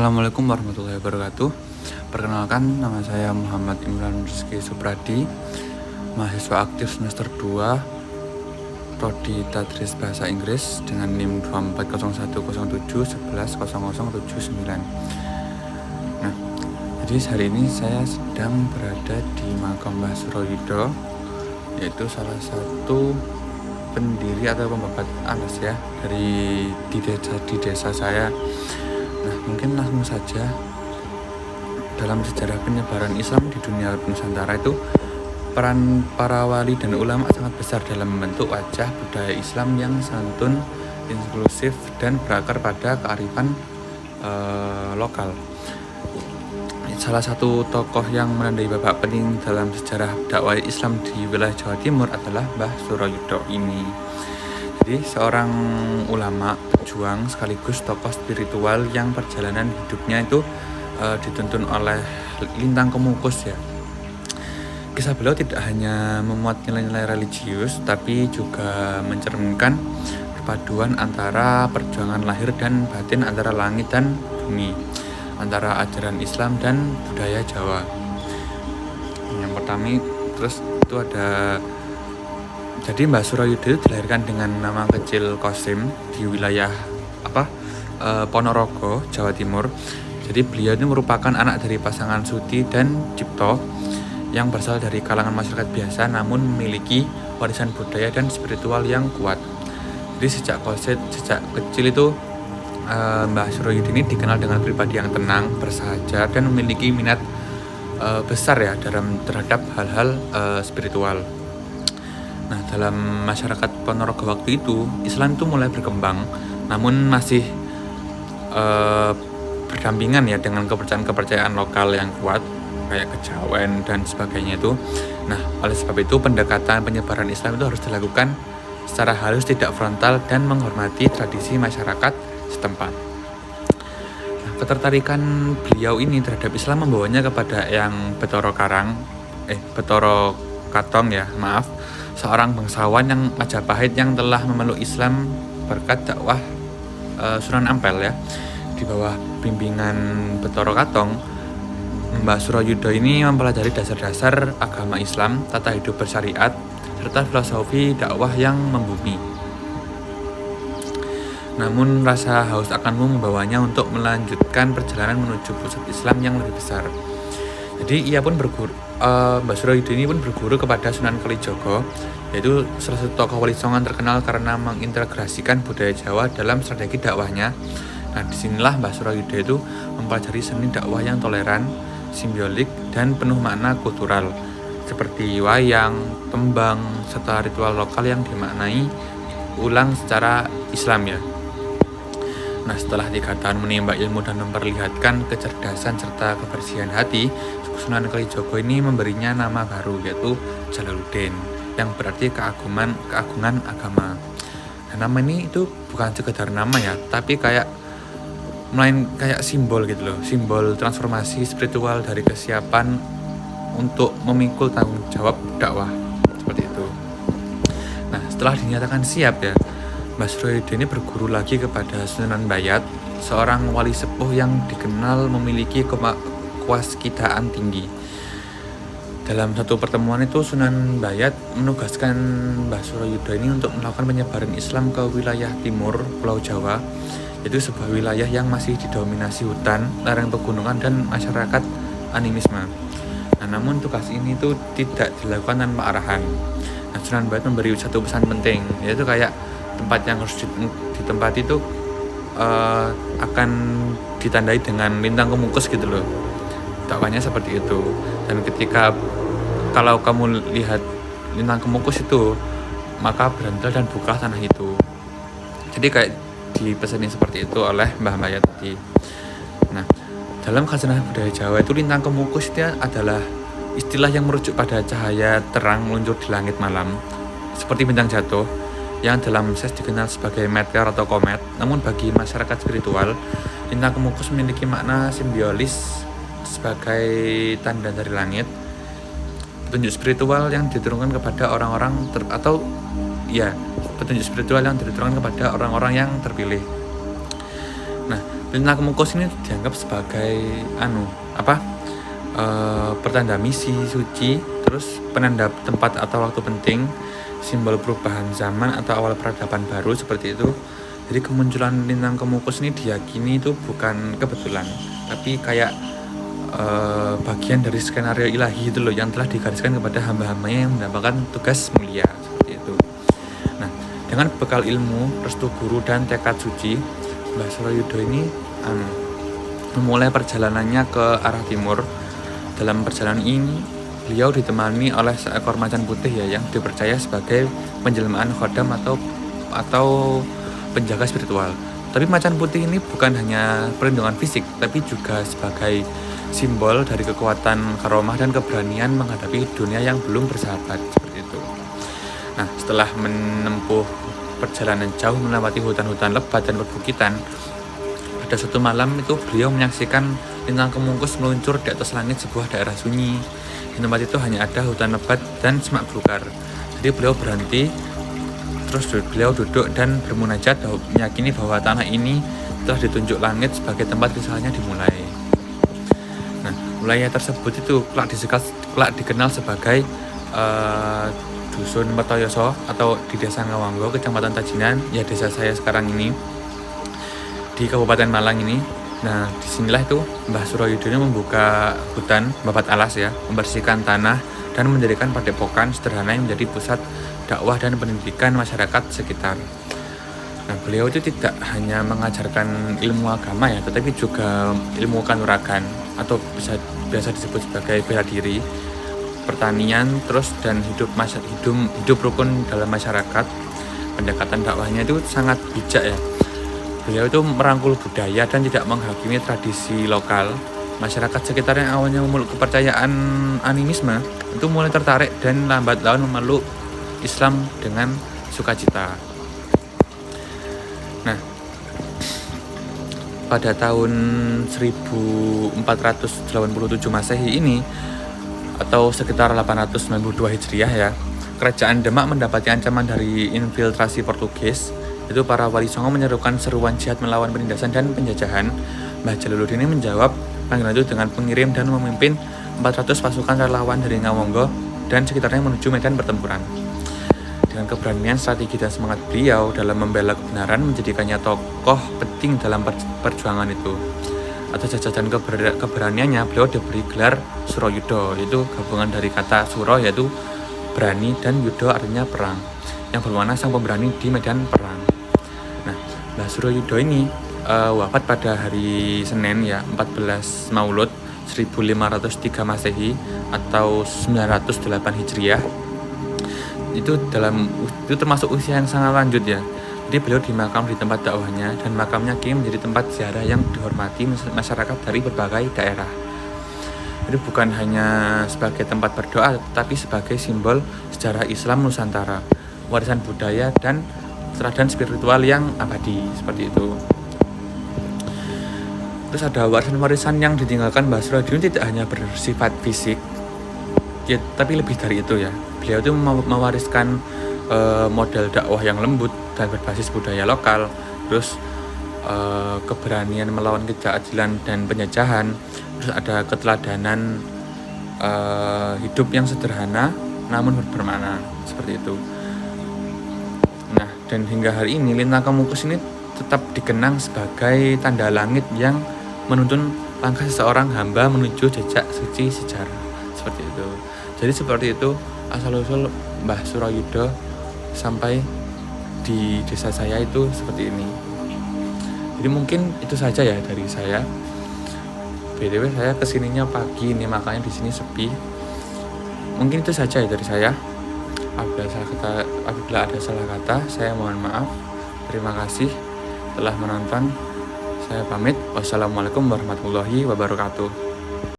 Assalamualaikum warahmatullahi wabarakatuh. Perkenalkan, nama saya Muhammad Imran Rizky Supradi, mahasiswa aktif semester 2 Prodi Tadris Bahasa Inggris dengan NIM 240107110079. Nah, jadi hari ini saya sedang berada di makam Mbah Suroyudo, yaitu salah satu pendiri atau pembabat anas ya di desa saya. Nah, mungkin langsung saja, dalam sejarah penyebaran Islam di dunia Nusantara itu peran para wali dan ulama sangat besar dalam membentuk wajah budaya Islam yang santun, inklusif, dan berakar pada kearifan lokal. Salah satu tokoh yang menandai babak penting dalam sejarah dakwah Islam di wilayah Jawa Timur adalah Mbah Suroyudo ini. Jadi seorang ulama, pejuang, sekaligus tokoh spiritual yang perjalanan hidupnya itu dituntun oleh lintang kemukus ya. Kisah beliau tidak hanya memuat nilai-nilai religius, tapi juga mencerminkan perpaduan antara perjuangan lahir dan batin, antara langit dan bumi, antara ajaran Islam dan budaya Jawa. Yang pertama terus itu ada, jadi Mbah Suroyudo dilahirkan dengan nama kecil Qasim di wilayah Ponorogo, Jawa Timur. Jadi beliau ini merupakan anak dari pasangan Suti dan Cipto yang berasal dari kalangan masyarakat biasa, namun memiliki warisan budaya dan spiritual yang kuat. Jadi sejak kecil itu Mbah Suroyudo ini dikenal dengan pribadi yang tenang, bersahaja, dan memiliki minat besar ya terhadap hal-hal spiritual. Nah, dalam masyarakat Ponorogo waktu itu, Islam itu mulai berkembang, namun masih berdampingan ya dengan kepercayaan lokal yang kuat, kayak kejawen dan sebagainya itu. Nah, oleh sebab itu pendekatan penyebaran Islam itu harus dilakukan secara halus, tidak frontal, dan menghormati tradisi masyarakat setempat. Nah, ketertarikan beliau ini terhadap Islam membawanya kepada yang Betoro Katong, seorang bangsawan yang Majapahit yang telah memeluk Islam berkat dakwah Sunan Ampel ya. Di bawah bimbingan Betoro Katong, Mbah Suroyudo ini mempelajari dasar-dasar agama Islam, tata hidup bersyariat, serta filosofi dakwah yang membumi. Namun rasa haus akanmu membawanya untuk melanjutkan perjalanan menuju pusat Islam yang lebih besar. Jadi Mbah Suroyudo ini pun berguru kepada Sunan Kalijogo, yaitu salah satu tokoh Wali Songo terkenal karena mengintegrasikan budaya Jawa dalam strategi dakwahnya. Nah, disinilah Mbah Suroyudo itu mempelajari seni dakwah yang toleran, simbolik, dan penuh makna kultural, seperti wayang, tembang, serta ritual lokal yang dimaknai ulang secara Islam ya. Nah, setelah 3 tahun menimba ilmu dan memperlihatkan kecerdasan serta kebersihan hati, Sunan Kalijogo ini memberinya nama baru, yaitu Jalaluddin, yang berarti keagungan agama. Nah, nama ini itu bukan sekedar nama ya, tapi kayak simbol gitu loh, simbol transformasi spiritual dari kesiapan untuk memikul tanggung jawab dakwah, seperti itu. Nah, setelah dinyatakan siap ya, Mbah Suroyudo ini berguru lagi kepada Sunan Bayat, seorang wali sepuh yang dikenal memiliki kewaspadaan tinggi. Dalam satu pertemuan itu, Sunan Bayat menugaskan Mbah Suroyudo ini untuk melakukan penyebaran Islam ke wilayah timur Pulau Jawa, yaitu sebuah wilayah yang masih didominasi hutan, lereng pegunungan, dan masyarakat animisme. Nah, namun tugas ini tuh tidak dilakukan tanpa arahan. Nah, Sunan Bayat memberi satu pesan penting, yaitu kayak tempat yang harus ditempati itu akan ditandai dengan lintang kemukus gitu loh. Dakwahnya seperti itu. Dan kalau kamu lihat lintang kemukus itu, maka berhentilah dan bukalah tanah itu. Jadi kayak dipesani seperti itu oleh Mbah Bayat tadi. Nah, dalam khazanah budaya Jawa itu lintang kemukus itu adalah istilah yang merujuk pada cahaya terang meluncur di langit malam, seperti bintang jatuh, yang dalam ses dikenal sebagai meteor atau komet. Namun bagi masyarakat spiritual, lintang kemukus memiliki makna simbolis sebagai tanda dari langit, petunjuk spiritual yang diturunkan kepada orang-orang petunjuk spiritual yang diturunkan kepada orang-orang yang terpilih. Nah, Lintang Kemukus ini dianggap sebagai pertanda misi suci, terus penanda tempat atau waktu penting, simbol perubahan zaman atau awal peradaban baru seperti itu. Jadi kemunculan Lintang Kemukus ini diyakini itu bukan kebetulan, tapi kayak bagian dari skenario ilahi itu loh, yang telah digariskan kepada hamba-hambanya yang mendapatkan tugas mulia seperti itu. Nah, dengan bekal ilmu, restu guru dan tekad suci, Mbah Suroyudo ini memulai perjalanannya ke arah timur. Dalam perjalanan ini, beliau ditemani oleh seekor macan putih ya, yang dipercaya sebagai penjelmaan khodam atau penjaga spiritual. Tapi macan putih ini bukan hanya perlindungan fisik, tapi juga sebagai simbol dari kekuatan karomah dan keberanian menghadapi dunia yang belum bersahabat seperti itu. Nah, setelah menempuh perjalanan jauh melewati hutan-hutan lebat dan perbukitan, pada suatu malam itu beliau menyaksikan Lintang Kemukus meluncur di atas langit sebuah daerah sunyi. Di tempat itu hanya ada hutan lebat dan semak belukar. Jadi beliau berhenti, terus beliau duduk dan bermunajat, meyakini bahwa tanah ini telah ditunjuk langit sebagai tempat risalahnya dimulai. Nah, wilayah tersebut itu kelak dikenal sebagai Dusun Mertoyoso atau di Desa Ngawanggo, Kecamatan Tajinan, ya desa saya sekarang ini di Kabupaten Malang ini. Nah, disinilah itu Mbah Suroyudo membuka hutan babat alas ya, membersihkan tanah dan mendirikan padepokan sederhana yang menjadi pusat dakwah dan pendidikan masyarakat sekitar. Nah, beliau itu tidak hanya mengajarkan ilmu agama ya, tetapi juga ilmu kanuragan atau biasa disebut sebagai bela diri, pertanian, terus dan hidup rukun dalam masyarakat. Pendekatan dakwahnya itu sangat bijak ya. Beliau itu merangkul budaya dan tidak menghakimi tradisi lokal. Masyarakat sekitar yang awalnya memeluk kepercayaan animisme itu mulai tertarik dan lambat laun memeluk Islam dengan sukacita. Nah, pada tahun 1487 Masehi ini atau sekitar 892 Hijriah ya, Kerajaan Demak mendapati ancaman dari infiltrasi Portugis. Itu para wali songo menyerukan seruan jihad melawan penindasan dan penjajahan. Mbah Jalaluddin ini menjawab panggilan itu dengan mengirim dan memimpin 400 pasukan relawan dari Ngawanggo dan sekitarnya menuju medan pertempuran. Dengan keberanian, strategi dan semangat beliau dalam membela kebenaran menjadikannya tokoh penting dalam perjuangan itu. Atas jajaran keberaniannya, beliau diberi gelar Suroyudo, yaitu gabungan dari kata Suro yaitu berani dan Yudo artinya perang, yang bermakna sang pemberani di medan perang. Nah, Mbah Suroyudo ini wafat pada hari Senin ya, 14 Maulud 1503 Masehi atau 908 Hijriah. Itu termasuk usia yang sangat lanjut ya. Jadi beliau dimakam di tempat dakwahnya, dan makamnya kini menjadi tempat ziarah yang dihormati masyarakat dari berbagai daerah. Jadi bukan hanya sebagai tempat berdoa, tetapi sebagai simbol sejarah Islam Nusantara, warisan budaya dan teladan spiritual yang abadi seperti itu. Terus ada warisan-warisan yang ditinggalkan Mbah Suroyudo tidak hanya bersifat fisik, ya, tapi lebih dari itu ya. Beliau itu mewariskan model dakwah yang lembut dan berbasis budaya lokal, terus keberanian melawan keadilan dan penjajahan, terus ada keteladanan hidup yang sederhana namun bermakna seperti itu. Nah, dan hingga hari ini Lintang Kemukus ini tetap dikenang sebagai tanda langit yang menuntun langkah seseorang hamba menuju jejak suci sejarah seperti itu. Jadi seperti itu asal-usul Mbah Suroyudo sampai di desa saya itu seperti ini. Jadi mungkin itu saja ya dari saya. BTW saya kesininya pagi nih, makanya di sini sepi. Mungkin itu saja ya dari saya. Apabila ada salah kata, saya mohon maaf. Terima kasih telah menonton. Saya pamit. Wassalamualaikum warahmatullahi wabarakatuh.